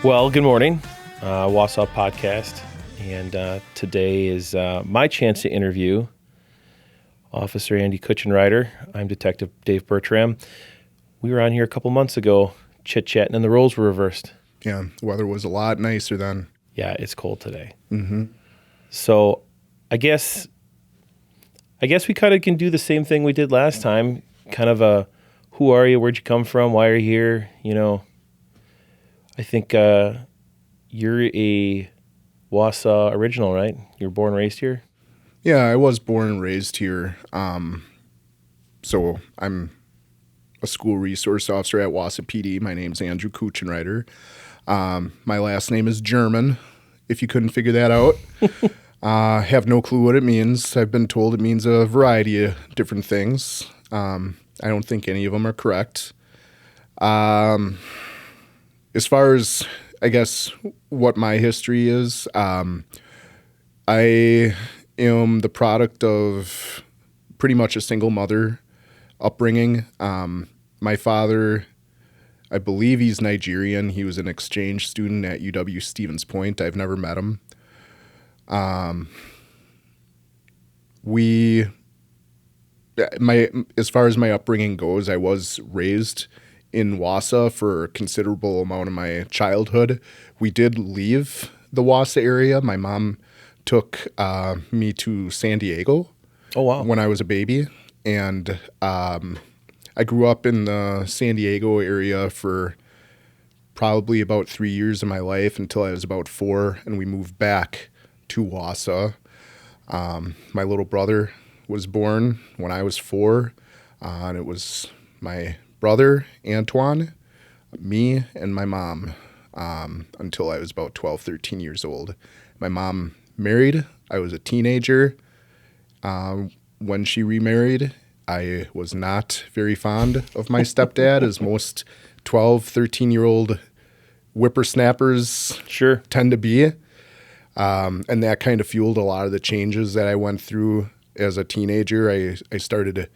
Well, good morning, Wausau Podcast, and today is my chance to interview Officer Andy Kutchenriter. I'm Detective Dave Bertram. We were on here a couple months ago chit-chatting, and the roles were reversed. Yeah, the weather was a lot nicer then. Yeah, it's cold today. Mm-hmm. So I guess we kind of can do the same thing we did last time, kind of a who are you, where'd you come from, why are you here, you know. I think you're a Wausau original, right? You were born and raised here? Yeah, I was born and raised here. So I'm a school resource officer at Wausau PD. My name's Andrew Kutchenriter. My last name is German, if you couldn't figure that out. Have no clue what it means. I've been told it means a variety of different things. I don't think any of them are correct. As far as, I guess, what my history is, I am the product of pretty much a single mother upbringing. My father, I believe he's Nigerian. He was an exchange student at UW-Stevens Point. I've never met him. As far as my upbringing goes, I was raised in Wausau for a considerable amount of my childhood. We did leave the Wausau area. My mom took me to San Diego. Oh, wow. When I was a baby. And I grew up in the San Diego area for probably about 3 years of my life until I was about 4, and we moved back to Wausau. My little brother was born when I was 4, and it was my brother, Antoine, me, and my mom until I was about 12, 13 years old. My mom married. I was a teenager. When she remarried, I was not very fond of my stepdad, as most 12, 13-year-old whippersnappers tend to be. And that kind of fueled a lot of the changes that I went through as a teenager. I started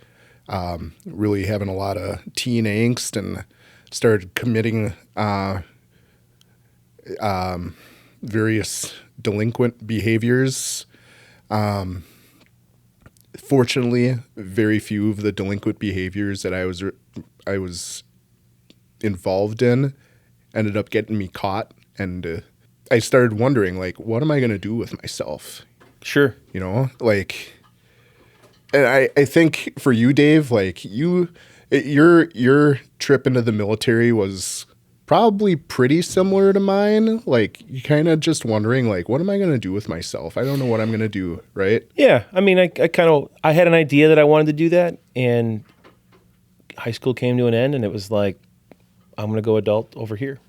really having a lot of teen angst and started committing various delinquent behaviors. Fortunately, very few of the delinquent behaviors that I was involved in ended up getting me caught, and I started wondering, like, what am I going to do with myself? Sure. You know, like, and I think for you, Dave, like your trip into the military was probably pretty similar to mine. Like, you kind of just wondering, like, what am I going to do with myself? I don't know what I'm going to do, right? Yeah, I mean, I had an idea that I wanted to do that, and high school came to an end, and it was like, I'm going to go adult over here.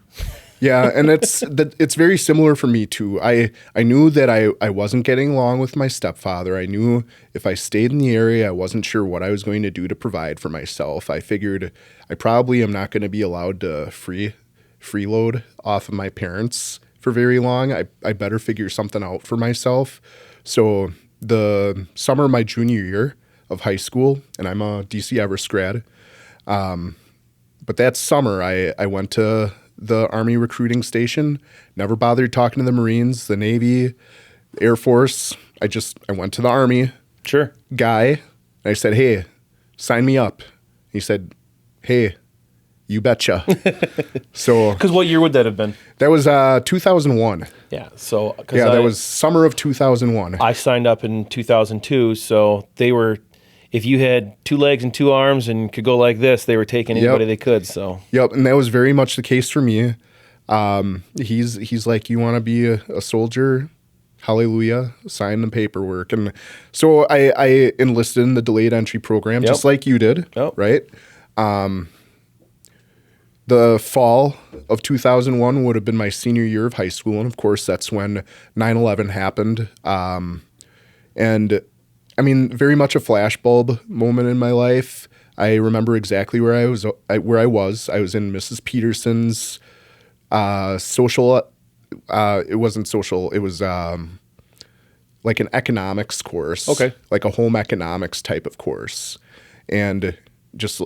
Yeah, and it's very similar for me too. I knew that I wasn't getting along with my stepfather. I knew if I stayed in the area, I wasn't sure what I was going to do to provide for myself. I figured I probably am not going to be allowed to freeload off of my parents for very long. I better figure something out for myself. So the summer of my junior year of high school, and I'm a DC Everest grad, but that summer I went to the Army recruiting station, never bothered talking to the Marines, the Navy, the Air Force. I went to the Army guy, and I said, hey, sign me up. He said, hey, you betcha. So, because what year would that have been? That was 2001. Yeah, so that was summer of 2001. I signed up in 2002, so they were, if you had 2 legs and 2 arms and could go like this, they were taking anybody they could. So yep, and that was very much the case for me. He's like, you want to be a soldier? Hallelujah, sign the paperwork. And so I enlisted in the delayed entry program, just like you did, right? The fall of 2001 would have been my senior year of high school, and of course that's when 9/11 happened. And I mean, very much a flashbulb moment in my life. I remember exactly where I was. I was in Mrs. Peterson's social. It wasn't social. It was like an economics course. Okay. Like a home economics type of course, and just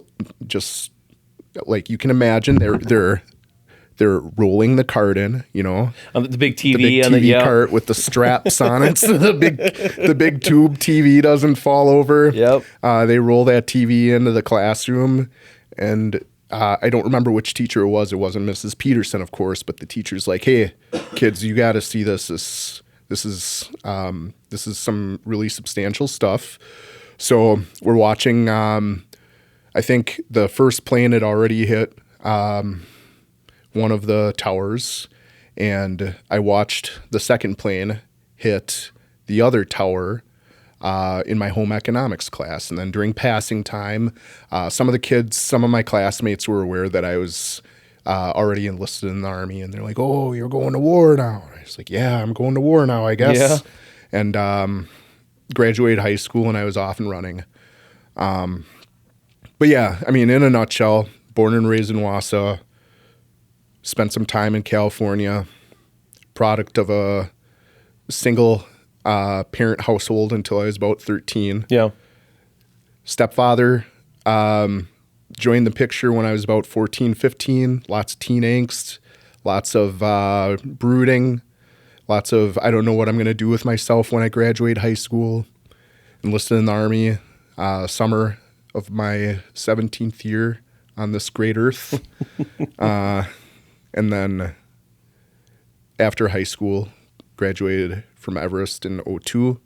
like you can imagine, there they're rolling the cart in, On the big TV, the big on TV cart with the straps on it, so the big tube TV doesn't fall over. Yep. They roll that TV into the classroom, and I don't remember which teacher it was. It wasn't Mrs. Peterson, of course, but the teacher's like, "Hey, kids, you got to see this. This is some really substantial stuff." So we're watching. I think the first plane had already hit one of the towers, and I watched the second plane hit the other tower in my home economics class. And then during passing time, some of my classmates were aware that I was already enlisted in the Army, and they're like, "Oh, you're going to war now." And I was like, "Yeah, I'm going to war now, I guess." Yeah. And graduated high school, and I was off and running. But yeah, I mean, in a nutshell, born and raised in Wausau, spent some time in California, product of a single parent household until I was about 13. Yeah. Stepfather joined the picture when I was about 14, 15. Lots of teen angst, lots of brooding, lots of I don't know what I'm going to do with myself when I graduate high school. Enlisted in the Army, summer of my 17th year on this great earth. And then after high school, graduated from Everest in 2002.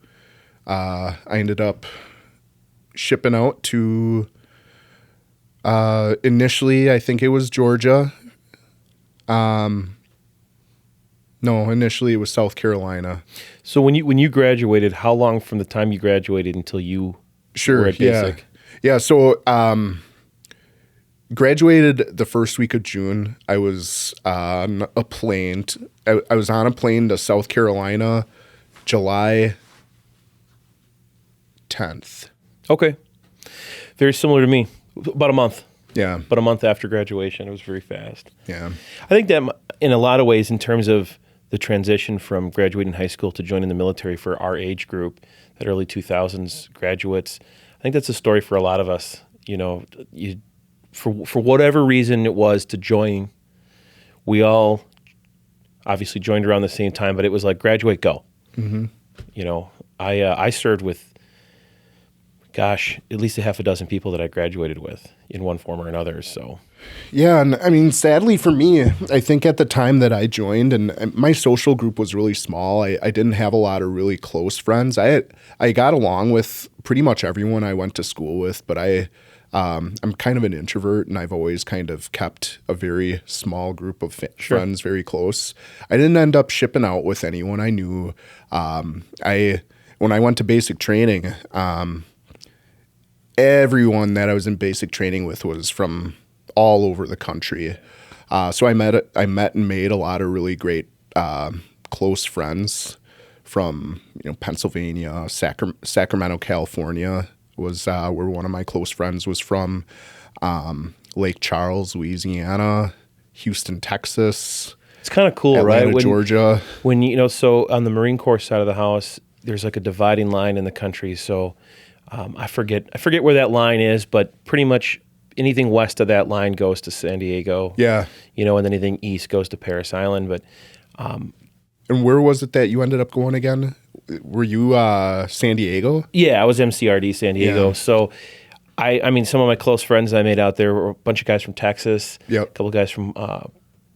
I ended up shipping out to initially, I think it was Georgia. No, initially it was South Carolina. So when you graduated, how long from the time you graduated until you were at basic? Yeah. So graduated the first week of June. I was on a plane. I was on a plane to South Carolina, July 10th. Okay. Very similar to me. About a month. Yeah. About a month after graduation. It was very fast. Yeah. I think that in a lot of ways, in terms of the transition from graduating high school to joining the military for our age group, that early 2000s graduates, I think that's a story for a lot of us. For whatever reason it was to join, we all obviously joined around the same time, but it was like graduate, go. Mm-hmm. I served with, at least a half a dozen people that I graduated with in one form or another. So, yeah, and I mean, sadly for me, I think at the time that I joined, and my social group was really small. I didn't have a lot of really close friends. I got along with pretty much everyone I went to school with, but I'm kind of an introvert, and I've always kind of kept a very small group of friends very close. I didn't end up shipping out with anyone I knew. When I went to basic training, everyone that I was in basic training with was from all over the country. So I met and made a lot of really great close friends from Pennsylvania, Sacramento, California was where one of my close friends was from. Lake Charles, Louisiana, Houston, Texas. It's kind of cool, Atlanta, right? Georgia. So on the Marine Corps side of the house, there's like a dividing line in the country. So I forget where that line is, but pretty much anything west of that line goes to San Diego. Yeah. And then anything east goes to Parris Island. But and where was it that you ended up going again? Were you San Diego? Yeah, I was MCRD San Diego. Yeah. So I mean, some of my close friends I made out there were a bunch of guys from Texas, Yep. a couple guys from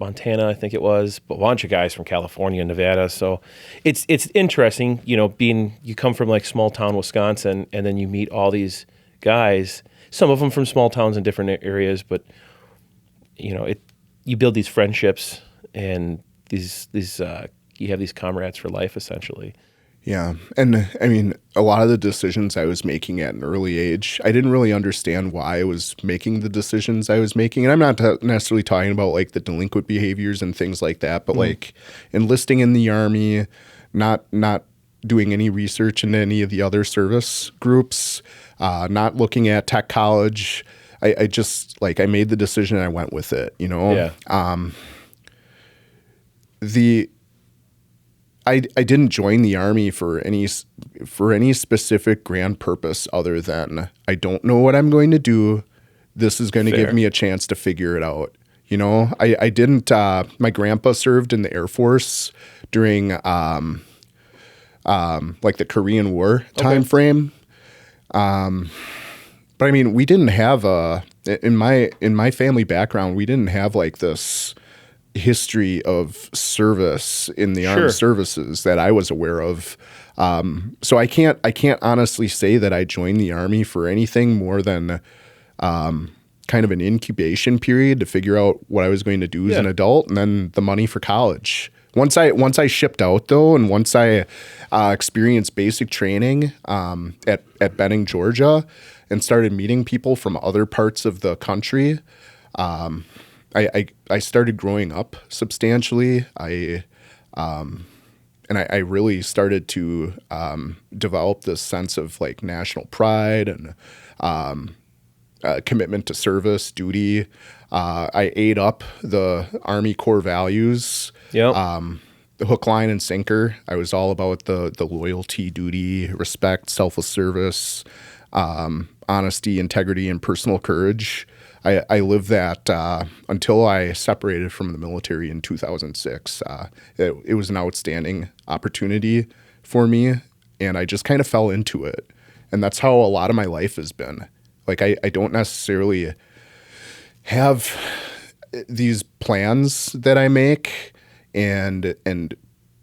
Montana, I think it was, a bunch of guys from California and Nevada. So it's interesting, you come from like small town Wisconsin, and then you meet all these guys, some of them from small towns in different areas, but you build these friendships, and these you have these comrades for life, essentially. Yeah. And I mean, a lot of the decisions I was making at an early age, I didn't really understand why I was making the decisions I was making. And I'm not necessarily talking about like the delinquent behaviors and things like that, but like enlisting in the Army, not doing any research into any of the other service groups, not looking at tech college. I just I made the decision and I went with it, Yeah. I didn't join the Army for any specific grand purpose other than I don't know what I'm going to do. This is going to give me a chance to figure it out. You know, I didn't, my grandpa served in the Air Force during, like the Korean War time frame. But I mean, we didn't have in my family background, we didn't have like this history of service in the armed services that I was aware of. So I can't honestly say that I joined the Army for anything more than, kind of an incubation period to figure out what I was going to do as an adult, and then the money for college. Once I shipped out though, and once I experienced basic training at Benning, Georgia, and started meeting people from other parts of the country, I started growing up substantially. I really started to develop this sense of like national pride and commitment to service, duty. I ate up the Army core values. Yep. The hook, line, and sinker. I was all about the loyalty, duty, respect, selfless service, honesty, integrity, and personal courage. I lived that until I separated from the military in 2006. It was an outstanding opportunity for me, and I just kind of fell into it. And that's how a lot of my life has been. Like, I don't necessarily have these plans that I make and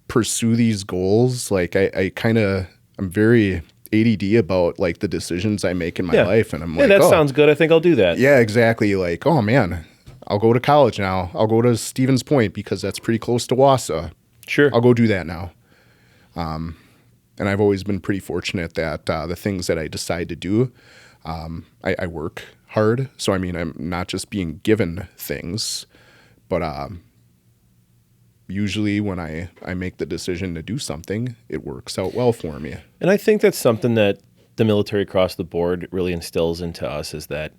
pursue these goals. Like, I'm very ADD about like the decisions I make in my life. And I'm like, that sounds good. I think I'll do that. Yeah, exactly. Like, oh man, I'll go to college now. I'll go to Stevens Point because that's pretty close to Wausau. Sure. I'll go do that now. And I've always been pretty fortunate that the things that I decide to do, I work hard. So, I mean, I'm not just being given things, but usually when I make the decision to do something, it works out well for me. And I think that's something that the military across the board really instills into us, is that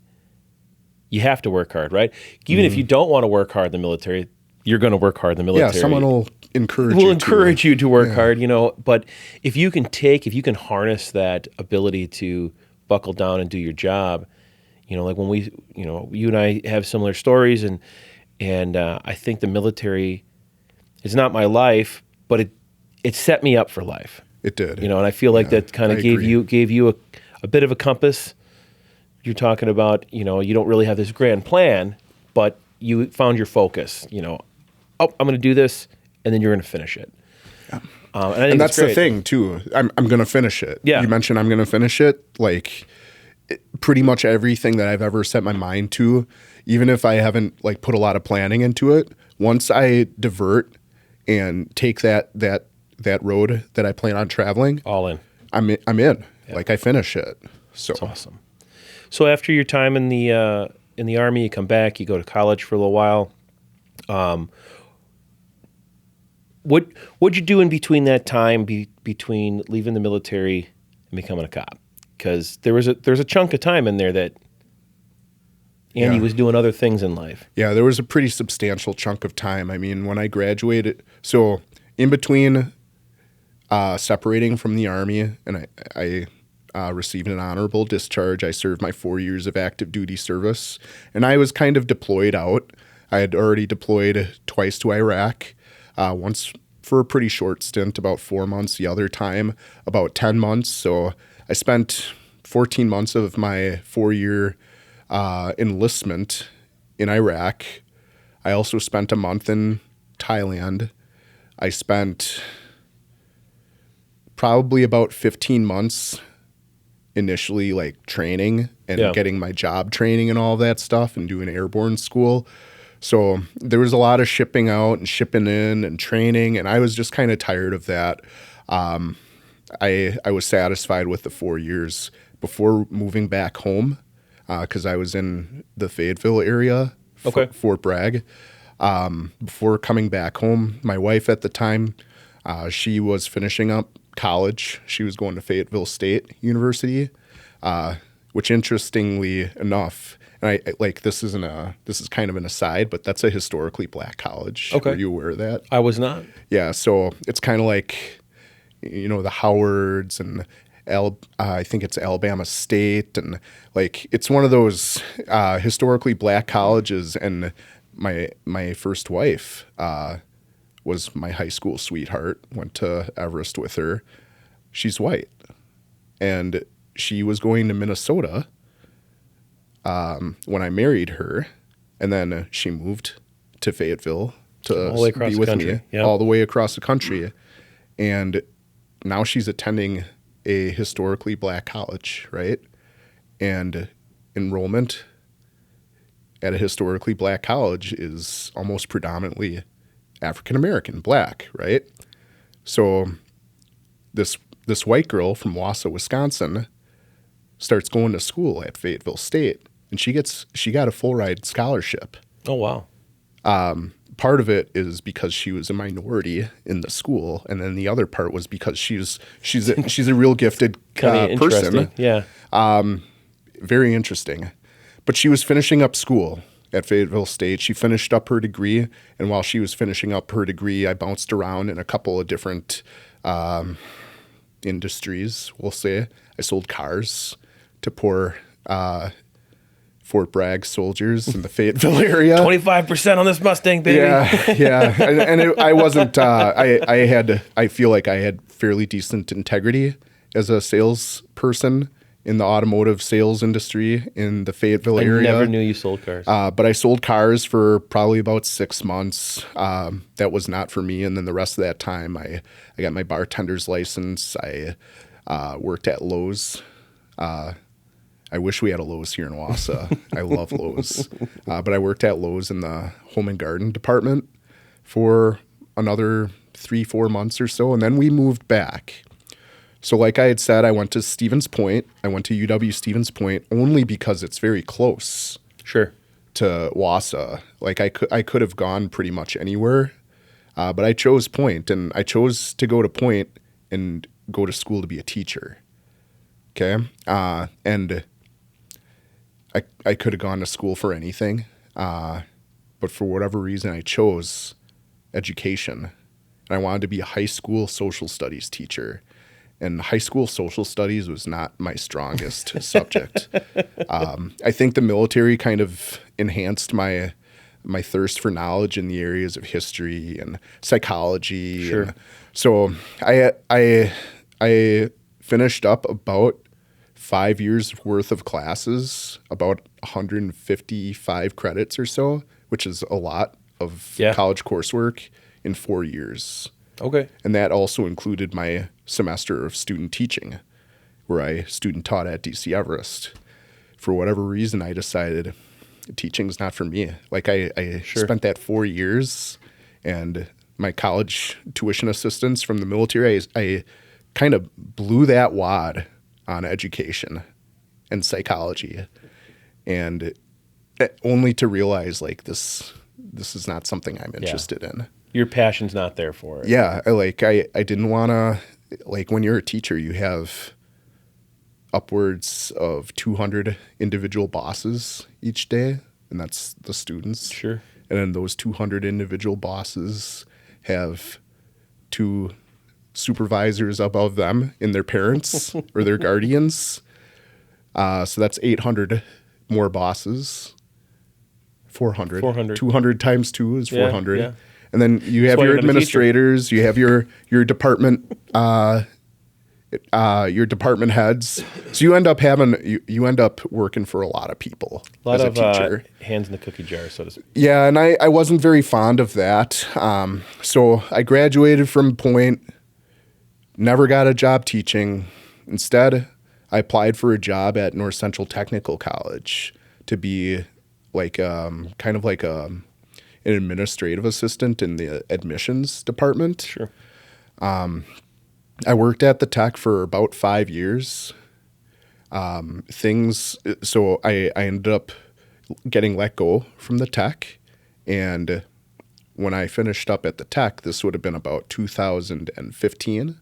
you have to work hard, right? Even if you don't want to work hard in the military, you're going to work hard in the military. Yeah, someone will encourage you to work hard, you know. But if you can harness that ability to buckle down and do your job, you know, like when we, you know, you and I have similar stories, and I think the military is not my life, but it set me up for life. It did. You know, and I feel like that kind of gave you a bit of a compass. You're talking about, you know, you don't really have this grand plan, but you found your focus, you know. Oh, I'm going to do this, and then you're going to finish it. Yeah. And I think that's the thing too. I'm going to finish it. Yeah. You mentioned I'm going to finish it. Like, pretty much everything that I've ever set my mind to, even if I haven't like put a lot of planning into it, once I divert and take that road that I plan on traveling, all in. I'm in. Yeah. Like, I finish it. So that's awesome. So after your time in the Army, you come back, you go to college for a little while. What'd you do in between that time, between leaving the military and becoming a cop? Because there's a chunk of time in there that Andy was doing other things in life. Yeah, there was a pretty substantial chunk of time. I mean, when I graduated, so in between separating from the Army, and I received an honorable discharge. I served my 4 years of active duty service, and I was kind of deployed out. I had already deployed twice to Iraq, once for a pretty short stint, about 4 months, the other time about 10 months. So I spent 14 months of my 4-year enlistment in Iraq. I also spent a month in Thailand. I spent probably about 15 months initially, like, training and getting my job training and all that stuff and doing airborne school. So there was a lot of shipping out and shipping in and training, and I was just kind of tired of that. I was satisfied with the 4 years before moving back home, because I was in the Fayetteville area, Fort Bragg. Before coming back home, my wife at the time, she was finishing up college. She was going to Fayetteville State University, which, interestingly enough, and I like, this is kind of an aside, but that's a historically black college. Okay. Were you aware of that? I was not. Yeah, so it's kind of like, you know, the Howards and I think it's Alabama State, and like, it's one of those historically black colleges, and my first wife was my high school sweetheart. Went to Everest with her. She's white, and she was going to Minnesota when I married her, and then she moved to Fayetteville to be with me all the way across the country. And now she's attending a historically black college, right? And enrollment at a historically black college is almost predominantly African-American, black, right? So this white girl from Wausau, Wisconsin starts going to school at Fayetteville State, and she got a full ride scholarship. Oh, wow. Part of it is because she was a minority in the school, and then the other part was because she's a real gifted person. Yeah. Very interesting. But she was finishing up school at Fayetteville State. She finished up her degree, and while she was finishing up her degree, I bounced around in a couple of different industries, we'll say. I sold cars to poor Fort Bragg soldiers in the Fayetteville area. 25% on this Mustang, baby. Yeah. I wasn't, I feel like I had fairly decent integrity as a salesperson in the automotive sales industry in the Fayetteville area. I never knew you sold cars. But I sold cars for probably about 6 months. That was not for me. And then the rest of that time, I got my bartender's license. I worked at Lowe's. I wish we had a Lowe's here in Wausau. I love Lowe's. But I worked at Lowe's in the home and garden department for another 3-4 months or so. And then we moved back. So like I had said, I went to Stevens Point. I went to UW Stevens Point only because it's very close. Sure. To Wausau. Like I could have gone pretty much anywhere. But I chose Point, and I chose to go to Point and go to school to be a teacher. Okay. And I could have gone to school for anything, but for whatever reason, I chose education. And I wanted to be a high school social studies teacher. And high school social studies was not my strongest subject. I think the military kind of enhanced my thirst for knowledge in the areas of history and psychology. Sure. And so I finished up about 5 years worth of classes, about 155 credits or so, which is a lot of college coursework in 4 years. Okay. And that also included my semester of student teaching, where I student taught at DC Everest. For whatever reason, I decided teaching's not for me. Like I spent that 4 years, and my college tuition assistance from the military, I kind of blew that wad on education and psychology, and only to realize like this is not something I'm interested in. Your passion's not there for it. Yeah, I didn't want to, like when you're a teacher, you have upwards of 200 individual bosses each day, and that's the students. Sure. And then those 200 individual bosses have 2 supervisors above them in their parents or their guardians. So that's 800 more bosses. 400. 200 times 2 is 400. Yeah. And then you have your administrators, you have your department your department heads. So you end up you end up working for a lot of people as a teacher. Hands in the cookie jar, so to speak. Yeah, and I wasn't very fond of that. So I graduated from Point, never got a job teaching. Instead, I applied for a job at North Central Technical College to be like kind of like an administrative assistant in the admissions department. Sure. I worked at the tech for about 5 years. So I ended up getting let go from the tech. And when I finished up at the tech, this would have been about 2015.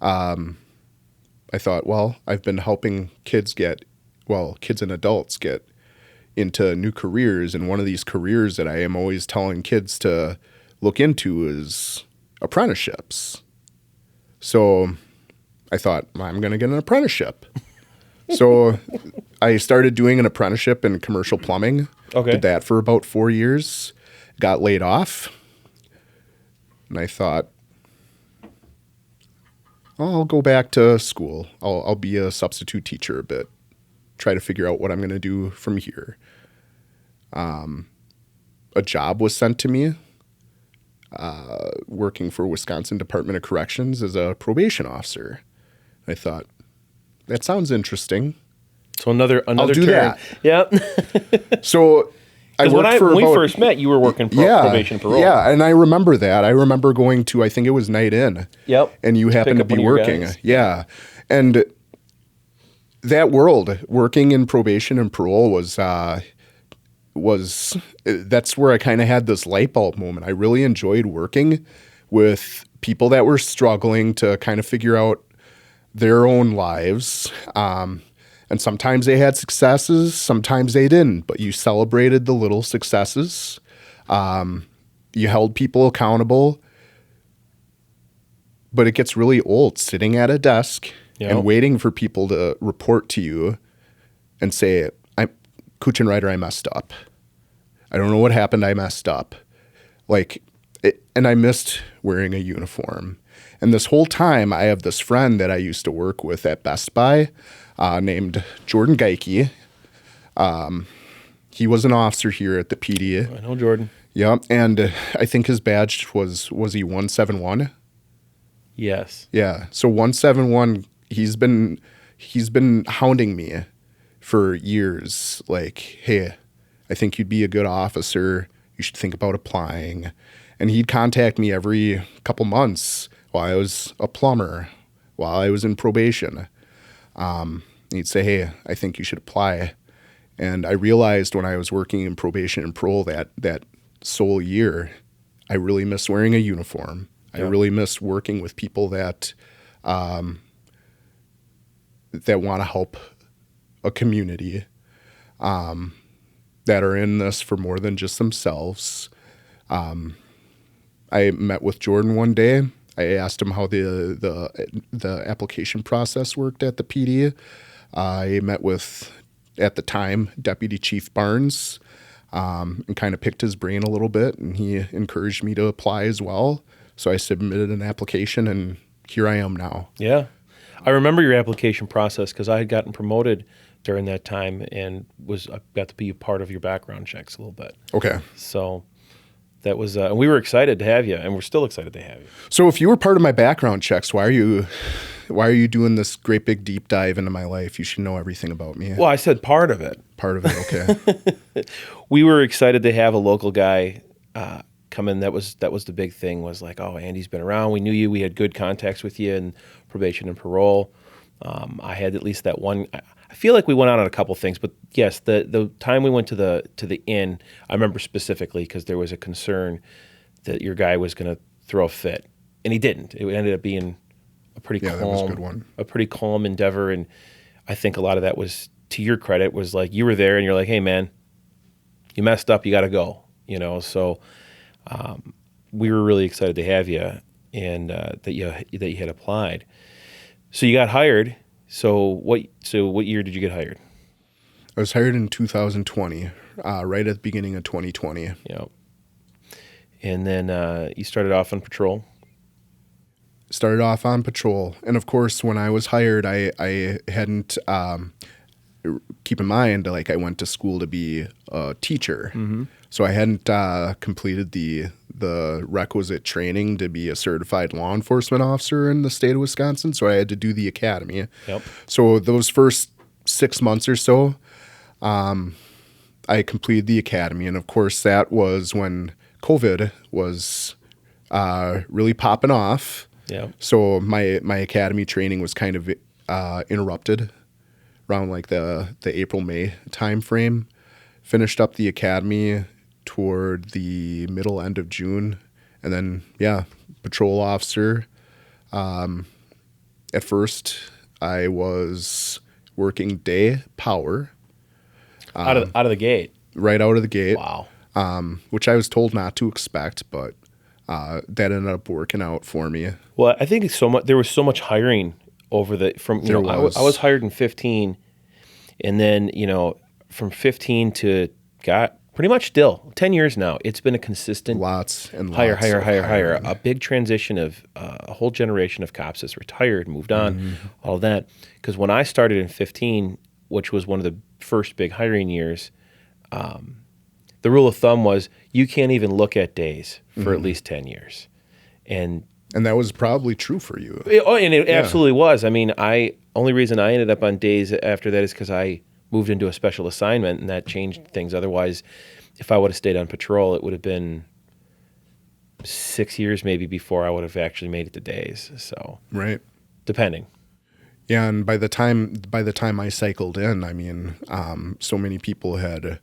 I thought, well, I've been helping kids and adults get into new careers. And one of these careers that I am always telling kids to look into is apprenticeships. So I thought, I'm going to get an apprenticeship. So I started doing an apprenticeship in commercial plumbing. Okay. Did that for about 4 years. Got laid off. And I thought, oh, I'll go back to school. I'll be a substitute teacher a bit. Try to figure out what I'm going to do from here. A job was sent to me working for Wisconsin Department of Corrections as a probation officer. I thought, that sounds interesting. So another I'll do turn. that. Yeah. So I worked for when about, we first met, you were working probation parole. Yeah, and I remember that. I remember going to, I think it was Night In. Yep. And you happened to up be one of your working. guys. Yeah. And that world, working in probation and parole was that's where I kind of had this light bulb moment. I really enjoyed working with people that were struggling to kind of figure out their own lives. And sometimes they had successes, sometimes they didn't, but you celebrated the little successes. You held people accountable. But it gets really old sitting at a desk and waiting for people to report to you and say, Kutchenriter, I messed up. I don't know what happened. I messed up. And I missed wearing a uniform. And this whole time, I have this friend that I used to work with at Best Buy named Jordan Geike. He was an officer here at the PD. I know Jordan. Yeah, and I think his badge was he 171? Yes. Yeah. So 171, he's been hounding me for years. Like, hey, I think you'd be a good officer. You should think about applying. And he'd contact me every couple months while I was a plumber, while I was in probation. He'd say, hey, I think you should apply. And I realized when I was working in probation and parole that sole year, I really miss wearing a uniform. I really miss working with people that want to help a community, that are in this for more than just themselves. I met with Jordan one day. I asked him how the application process worked at the PD. I met with, at the time, Deputy Chief Barnes, and kind of picked his brain a little bit, and he encouraged me to apply as well. So I submitted an application, and here I am now. Yeah. I remember your application process because I had gotten promoted during that time and I got to be a part of your background checks a little bit. Okay. So that was, we were excited to have you, and we're still excited to have you. So if you were part of my background checks, why are you doing this great big deep dive into my life? You should know everything about me. Well, I said part of it. Part of it, okay. We were excited to have a local guy come in. That was the big thing, was like, oh, Andy's been around. We knew you. We had good contacts with you in probation and parole. I had at least that one. I feel like we went out on a couple things, but yes, the time we went to the inn, I remember specifically because there was a concern that your guy was going to throw a fit, and he didn't. It ended up being a pretty that was a good one. A pretty calm endeavor, and I think a lot of that was, to your credit, was like you were there and you're like, hey man, you messed up, you got to go, So we were really excited to have you, and that you had applied. So you got hired. So what year did you get hired? I was hired in 2020, right at the beginning of 2020. Yeah. And then you started off on patrol? Started off on patrol. And of course, when I was hired, I hadn't, keep in mind, like I went to school to be a teacher. Mm-hmm. So I hadn't completed the requisite training to be a certified law enforcement officer in the state of Wisconsin. So I had to do the academy. Yep. So those first 6 months or so, I completed the academy. And of course, that was when COVID was really popping off. Yeah. So my academy training was kind of interrupted around like the April-May time frame. Finished up the academy toward the end of June, and then patrol officer. At first, I was working day power. Out of the gate. Right out of the gate. Wow. Which I was told not to expect, but that ended up working out for me. Well, I think there was so much hiring over I was hired in 15, And then, from 15 to pretty much still 10 years now, it's been a consistent Lots and higher, lots higher, of higher, higher. hiring. A big transition of a whole generation of cops has retired, moved on, all of that. Because when I started in 15, which was one of the first big hiring years, the rule of thumb was you can't even look at days for at least 10 years. And And that was probably true for you. it absolutely was. I mean, only reason I ended up on days after that is because I moved into a special assignment, and that changed things. Otherwise, if I would have stayed on patrol, it would have been 6 years maybe before I would have actually made it to days. So, Right. depending. Yeah, and by the time I cycled in, I mean, so many people had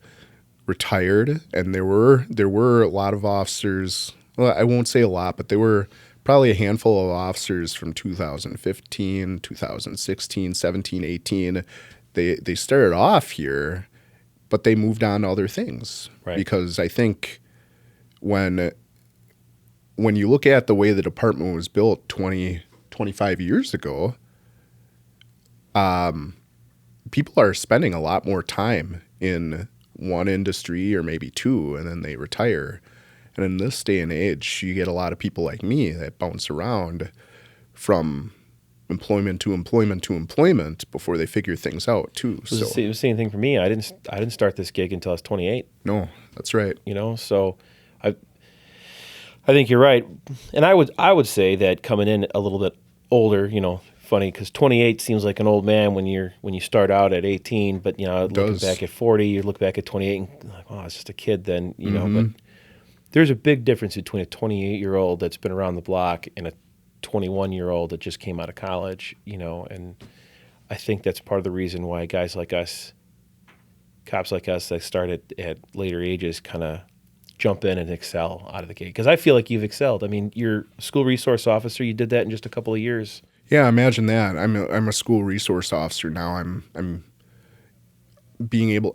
retired, and there were a lot of officers. Well, I won't say a lot, but there were probably a handful of officers from 2015, 2016, 17, 18. They started off here, but they moved on to other things. Right. Because I think when you look at the way the department was built 20, 25 years ago, people are spending a lot more time in one industry or maybe two, and then they retire. And in this day and age, you get a lot of people like me that bounce around from employment to employment to employment before they figure things out too. It was the same thing for me. I didn't start this gig until I was 28. No, that's right. So I think you're right. And I would say that coming in a little bit older, funny because 28 seems like an old man when you start out at 18, but looking back at 40, you look back at 28 and like, oh, it's just a kid then, but there's a big difference between a 28-year-old that's been around the block and a 21-year-old that just came out of college, and I think that's part of the reason why guys like us, cops like us that start at later ages kind of jump in and excel out of the gate. Because I feel like you've excelled. I mean, you're a school resource officer. You did that in just a couple of years. Yeah, imagine that. I'm a school resource officer now. I'm able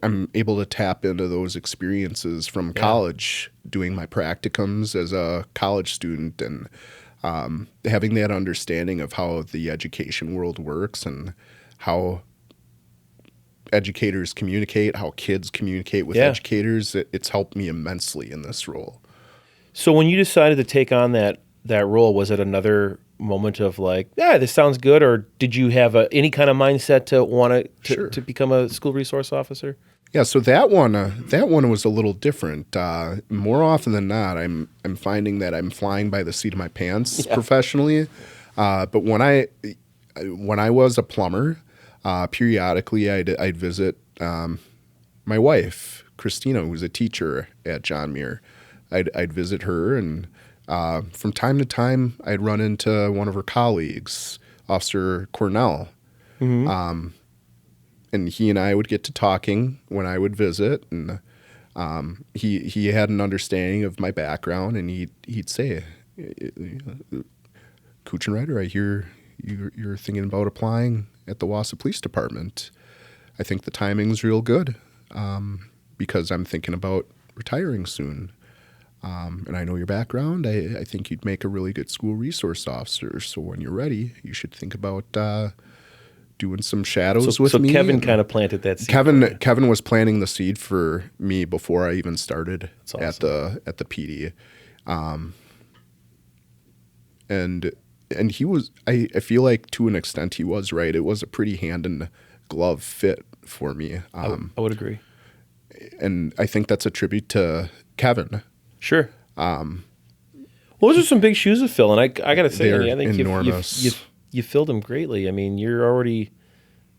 to tap into those experiences from college, doing my practicums as a college student, and having that understanding of how the education world works and how educators communicate, how kids communicate with educators. It's helped me immensely in this role. So when you decided to take on that role, was it another moment of like, yeah, this sounds good, or did you have any kind of mindset to want to become a school resource officer? Yeah, so that one was a little different. More often than not, I'm finding that I'm flying by the seat of my pants professionally. But when I was a plumber, periodically I'd visit my wife, Christina, who was a teacher at John Muir. I'd visit her, and from time to time I'd run into one of her colleagues, Officer Cornell. Mm-hmm. And he and I would get to talking when I would visit, and he had an understanding of my background, and he'd say, Kutchenriter, I hear you're thinking about applying at the Wausau Police Department. I think the timing's real good because I'm thinking about retiring soon. And I know your background. I think you'd make a really good school resource officer. So when you're ready, you should think about doing some shadows with me. So Kevin kind of planted that seed. Kevin was planting the seed for me before I even started at the PD. And he was, I feel like to an extent he was right. It was a pretty hand in glove fit for me. I would agree. And I think that's a tribute to Kevin. Sure. Well, those are some big shoes to fill, and I got to say, I think enormous. You filled them greatly. I mean,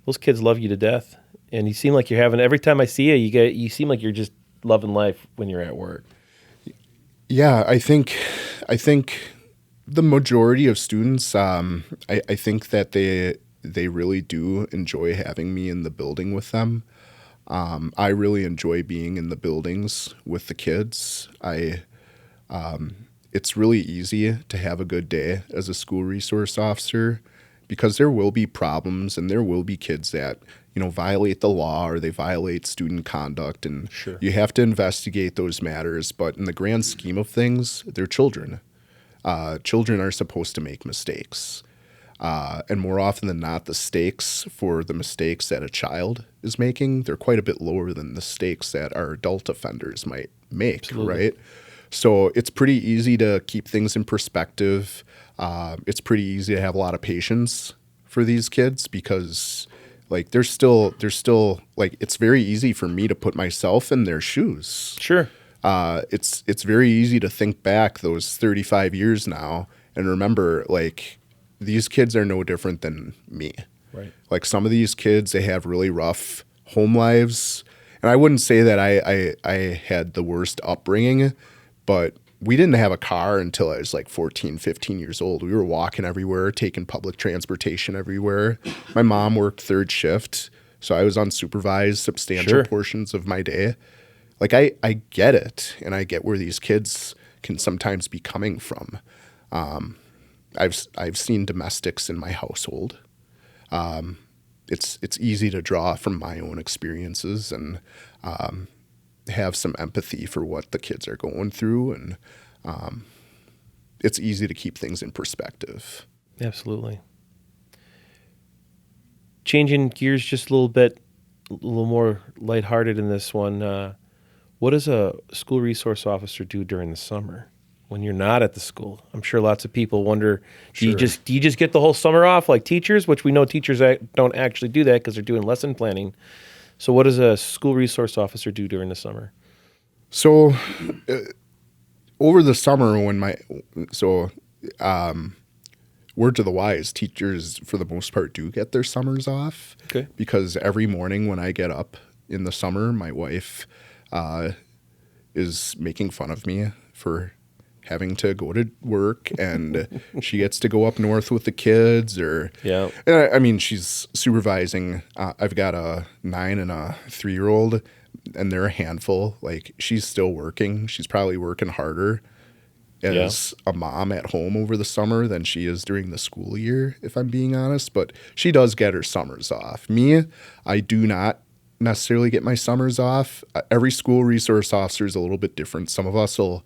those kids love you to death, and you seem like you're having, every time I see you, you seem like you're just loving life when you're at work. Yeah, I think the majority of students, I think that they really do enjoy having me in the building with them. I really enjoy being in the buildings with the kids. It's really easy to have a good day as a school resource officer because there will be problems and there will be kids that, violate the law or they violate student conduct, and you have to investigate those matters. But in the grand scheme of things, they're children. Children are supposed to make mistakes. And more often than not, the stakes for the mistakes that a child is making, they're quite a bit lower than the stakes that our adult offenders might make, Absolutely. right? So it's pretty easy to keep things in perspective. It's pretty easy to have a lot of patience for these kids because like they're still like it's very easy for me to put myself in their shoes. Sure. It's very easy to think back those 35 years now and remember like these kids are no different than me. Right. Like some of these kids, they have really rough home lives. And I wouldn't say that I had the worst upbringing, but we didn't have a car until I was like 14, 15 years old. We were walking everywhere, taking public transportation everywhere. My mom worked third shift, so I was unsupervised substantial portions of my day. Like I get it, and I get where these kids can sometimes be coming from. I've seen domestics in my household. It's easy to draw from my own experiences and have some empathy for what the kids are going through, and it's easy to keep things in perspective. Absolutely. Changing gears just a little bit, a little more lighthearted in this one. What does a school resource officer do during the summer when you're not at the school? I'm sure lots of people wonder, do you just get the whole summer off like teachers, which we know teachers don't actually do that because they're doing lesson planning. So what does a school resource officer do during the summer? So over the summer word to the wise, teachers for the most part do get their summers off. Okay. Because every morning when I get up in the summer, my wife is making fun of me for having to go to work, and she gets to go up north with the kids, I mean, she's supervising. I've got a 9 and a 3-year-old, and they're a handful. Like, she's still working. She's probably working harder as a mom at home over the summer than she is during the school year, if I'm being honest. But she does get her summers off. Me, I do not necessarily get my summers off. Every school resource officer is a little bit different. Some of us will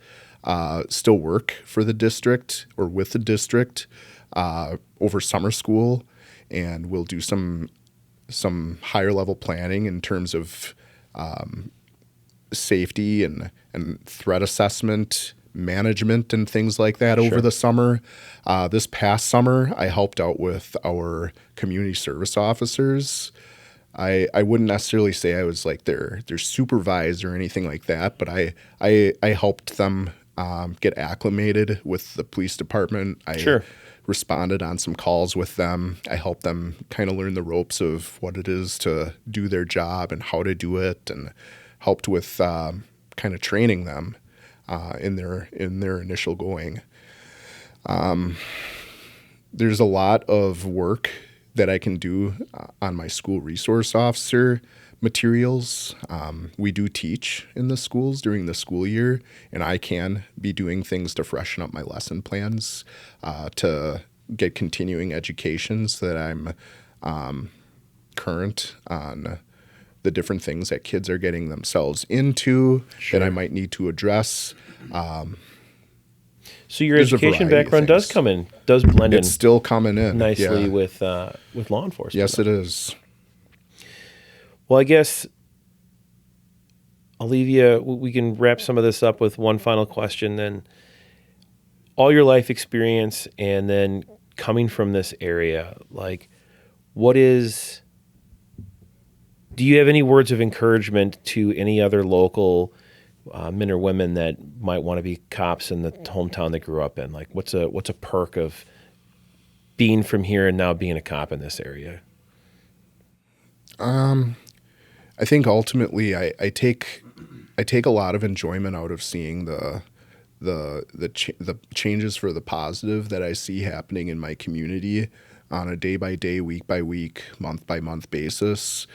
still work for the district or with the district over summer school, and we'll do some higher level planning in terms of safety and threat assessment, management, and things like that over the summer. This past summer, I helped out with our community service officers. I wouldn't necessarily say I was like their supervisor or anything like that, but I helped them get acclimated with the police department. I responded on some calls with them. I helped them kind of learn the ropes of what it is to do their job and how to do it, and helped with kind of training them in their initial going. There's a lot of work that I can do on my school resource officer materials. We do teach in the schools during the school year, and I can be doing things to freshen up my lesson plans to get continuing education so that I'm current on the different things that kids are getting themselves into that I might need to address. So your education background does blend in. It's still coming in nicely with law enforcement. Yes, it is. Well, I guess I'll leave you. We can wrap some of this up with one final question. Then, all your life experience, and then coming from this area, like, do you have any words of encouragement to any other local men or women that might want to be cops in the hometown they grew up in? Like, what's a perk of being from here and now being a cop in this area? I think ultimately I take a lot of enjoyment out of seeing the changes for the positive that I see happening in my community on a day by day, week by week, month by month basis.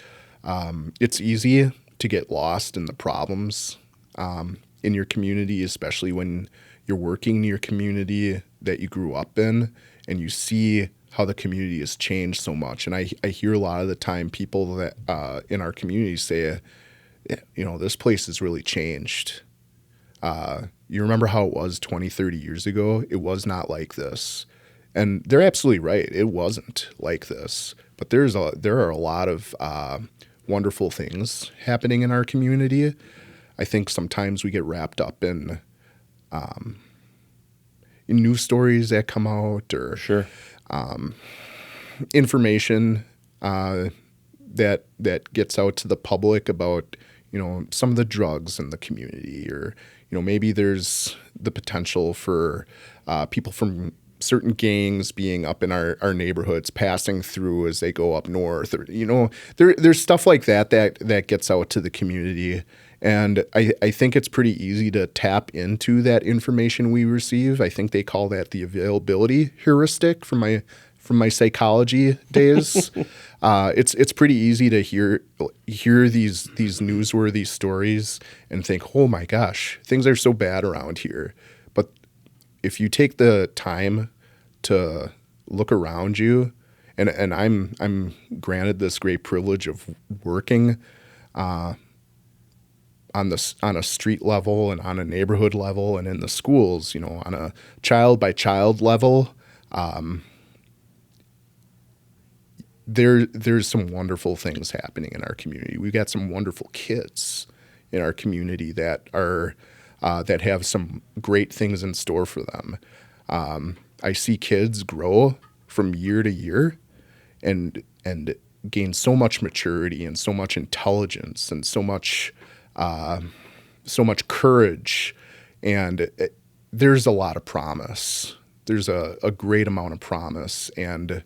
It's easy to get lost in the problems in your community, especially when you're working in your community that you grew up in, and you see how the community has changed so much. And I hear a lot of the time people that in our community say, this place has really changed. You remember how it was 20, 30 years ago? It was not like this. And they're absolutely right. It wasn't like this, but there are a lot of wonderful things happening in our community. I think sometimes we get wrapped up in news stories that come out, or Sure. information that gets out to the public about, some of the drugs in the community, or, maybe there's the potential for people from certain gangs being up in our neighborhoods, passing through as they go up north, or, there's stuff like that gets out to the community. And I think it's pretty easy to tap into that information we receive. I think they call that the availability heuristic from my psychology days. It's pretty easy to hear these newsworthy stories and think, oh my gosh, things are so bad around here. But if you take the time to look around you, and I'm granted this great privilege of working on a street level and on a neighborhood level and in the schools, on a child by child level. There's some wonderful things happening in our community. We've got some wonderful kids in our community that are that have some great things in store for them. I see kids grow from year to year and gain so much maturity and so much intelligence and so much courage, and there's a lot of promise. There's a great amount of promise, and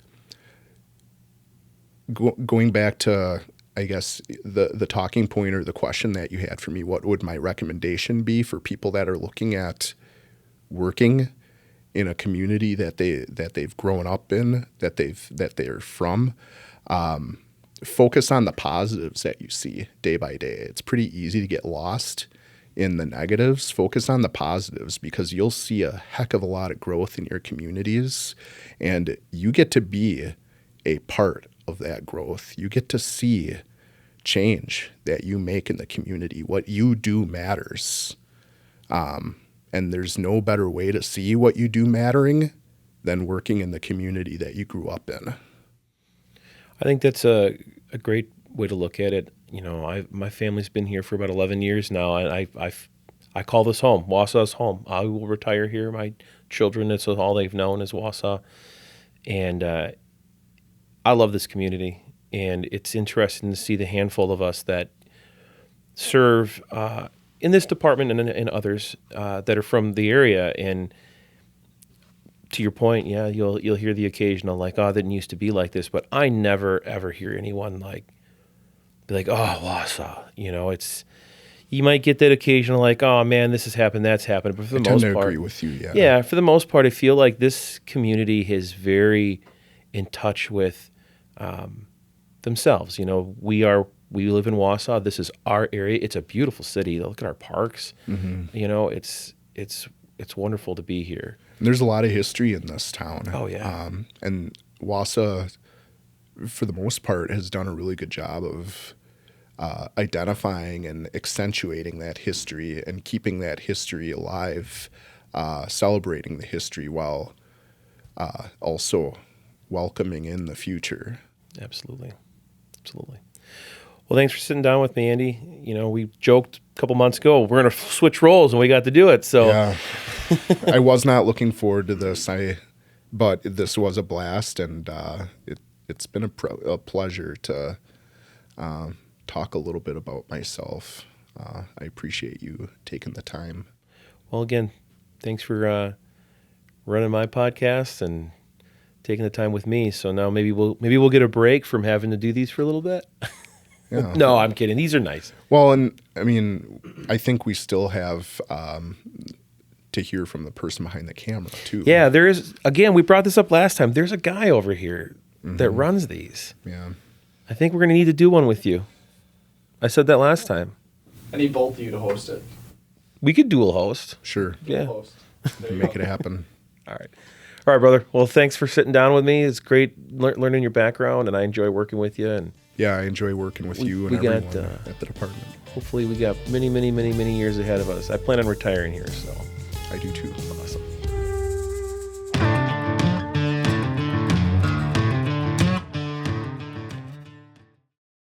going back to, I guess, the talking point or the question that you had for me, what would my recommendation be for people that are looking at working in a community that they've grown up in, that they're from? Focus on the positives that you see day by day. It's pretty easy to get lost in the negatives. Focus on the positives, because you'll see a heck of a lot of growth in your communities, and you get to be a part of that growth. You get to see change that you make in the community. What you do matters. And there's no better way to see what you do mattering than working in the community that you grew up in. I think that's a great way to look at it. My family's been here for about 11 years now, and I call this home. Wausau's home. I will retire here. My children, it's all they've known is Wausau. And I love this community, and it's interesting to see the handful of us that serve in this department and others that are from the area. And to your point, yeah, you'll hear the occasional like, "Oh, that didn't used to be like this," but I never ever hear anyone be like, "Oh, Wausau." It's, you might get that occasional like, "Oh man, this has happened, that's happened," but for the most part, I tend to agree with you. Yeah. Yeah, for the most part, I feel like this community is very in touch with themselves. We live in Wausau. This is our area. It's a beautiful city. Look at our parks. Mm-hmm. It's wonderful to be here. And there's a lot of history in this town. Oh yeah. And Wausau, for the most part, has done a really good job of identifying and accentuating that history and keeping that history alive, celebrating the history while also welcoming in the future. Absolutely. Well, thanks for sitting down with me, Andy. We joked a couple months ago we're going to switch roles, and we got to do it. So yeah. I was not looking forward to this. But this was a blast, and it's been a pleasure to talk a little bit about myself. I appreciate you taking the time. Well, again, thanks for running my podcast and taking the time with me. So now maybe we'll get a break from having to do these for a little bit. Yeah. No, I'm kidding. These are nice. Well, and I mean, I think we still have to hear from the person behind the camera too. Yeah, there is. Again, we brought this up last time. There's a guy over here that runs these. Yeah. I think we're going to need to do one with you. I said that last time. I need both of you to host it. We could dual host. Sure. Yeah. Host. Make it happen. All right, brother. Well, thanks for sitting down with me. It's great learning your background, and I enjoy working with you. And yeah, I enjoy working with you and everyone at the department. Hopefully we got many, many, many, many years ahead of us. I plan on retiring here, so. I do too. Awesome.